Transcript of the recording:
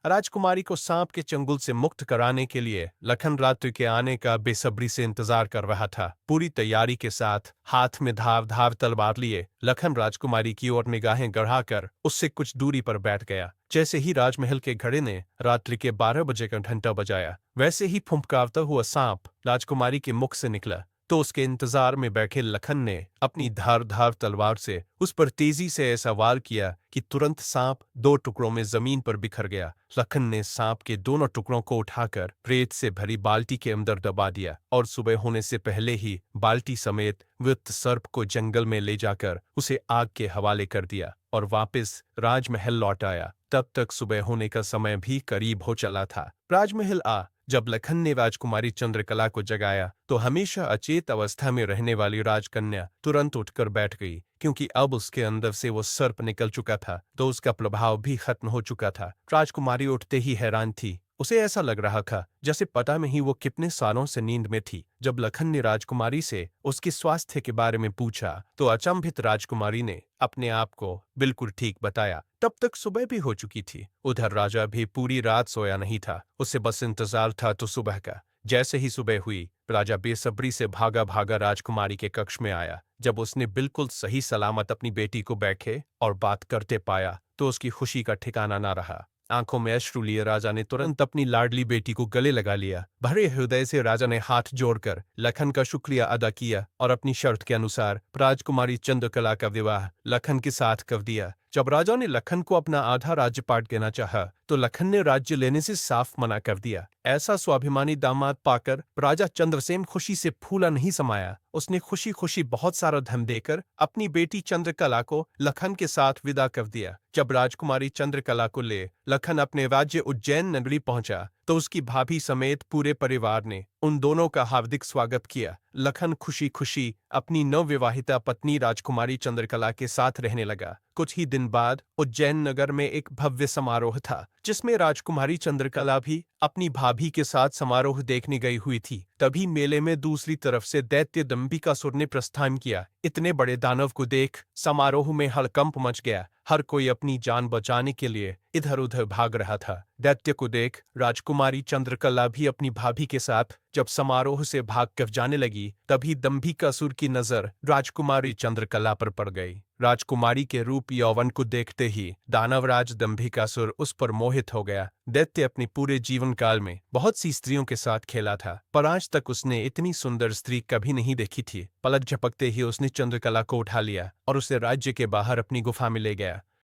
राजकुमारी को सांप के चंगुल से मुक्त कराने के लिए लखन रात्रि के आने का बेसब्री से इंतजार कर रहा था। पूरी तैयारी के साथ हाथ में धार धार तलवार लिए लखन राजकुमारी की ओर निगाहें गड़ाकर उससे कुछ दूरी पर बैठ गया। जैसे ही राजमहल के घड़े ने रात्रि के 12 बजे का घंटा बजाया, वैसे ही फुंफकारता हुआ सांप राजकुमारी के मुख से निकला। तो उसके इंतजार में बैठे लखन ने अपनी धार-धार तलवार से उस पर तेजी से ऐसा वार किया कि तुरंत सांप 2 टुकड़ों में जमीन पर बिखर गया। लखन ने सांप के दोनों टुकड़ों को उठाकर रेत से भरी बाल्टी के अंदर दबा दिया और सुबह होने से पहले ही बाल्टी समेत मृत सर्प को जंगल में ले जाकर उसे आग के हवाले कर दिया और वापस राजमहल लौट आया। तब तक सुबह होने का समय भी करीब हो चला था। राजमहल जब लखन ने राजकुमारी चंद्रकला को जगाया तो हमेशा अचेत अवस्था में रहने वाली राजकन्या तुरंत उठकर बैठ गई, क्योंकि अब उसके अंदर से वो सर्प निकल चुका था तो उसका प्रभाव भी खत्म हो चुका था। राजकुमारी उठते ही हैरान थी। उसे ऐसा लग रहा था जैसे पता नहीं वो कितने सालों से नींद में थी। जब लखन ने राजकुमारी से उसके स्वास्थ्य के बारे में पूछा तो अचंभित राजकुमारी ने अपने आप को बिल्कुल ठीक बताया। तब तक सुबह भी हो चुकी थी। उधर राजा भी पूरी रात सोया नहीं था। उसे बस इंतजार था तो सुबह का। जैसे ही सुबह हुई, राजा बेसब्री से भागा भागा राजकुमारी के कक्ष में आया। जब उसने बिल्कुल सही सलामत अपनी बेटी को बैठे और बात करते पाया तो उसकी खुशी का ठिकाना ना रहा। आंखों में अश्रु लिए राजा ने तुरंत अपनी लाडली बेटी को गले लगा लिया। भरे हृदय से राजा ने हाथ जोड़कर लखन का शुक्रिया अदा किया और अपनी शर्त के अनुसार राजकुमारी चंद्रकला का विवाह लखन के साथ कर दिया। जब राजा ने लखन को अपना आधा राज्यपाट देना चाहा तो लखन ने राज्य लेने से साफ मना कर दिया। ऐसा स्वाभिमानी दामाद पाकर राजा चंद्रसेन खुशी से फूला नहीं समाया। उसने खुशी खुशी बहुत सारा धन देकर अपनी बेटी चंद्रकला को लखन के साथ विदा कर दिया। जब राजकुमारी चंद्रकला को ले लखन अपने राज्य उज्जैन नगरी पहुंचा तो उसकी भाभी समेत पूरे परिवार ने उन दोनों का हार्दिक स्वागत किया। लखन खुशी खुशी अपनी नवविवाहिता पत्नी राजकुमारी चंद्रकला के साथ रहने लगा। कुछ ही दिन बाद उज्जैन नगर में एक भव्य समारोह था, जिसमें राजकुमारी चंद्रकला भी अपनी भाभी के साथ समारोह देखने गई हुई थी। तभी मेले में दूसरी तरफ से दैत्य दंभिकासुर ने प्रस्थान किया। इतने बड़े दानव को देख समारोह में हड़कंप मच गया। हर कोई अपनी जान बचाने के लिए इधर उधर भाग रहा था। दैत्य को देख राजकुमारी चंद्रकला भी अपनी भाभी के साथ जब समारोह से भागकर जाने लगी, तभी दंभिकासुर की नजर राजकुमारी चंद्रकला पर पड़ गई। राजकुमारी के रूप यौवन को देखते ही दानवराज दंभिकासुर उस पर मोहित हो गया। दैत्य अपने पूरे जीवन काल में बहुत सी स्त्रियों के साथ खेला था, पर आज तक उसने इतनी सुंदर स्त्री कभी नहीं देखी थी। पलक झपकते ही उसने चंद्रकला को उठा लिया और उसे राज्य के बाहर अपनी गुफा में ले गया।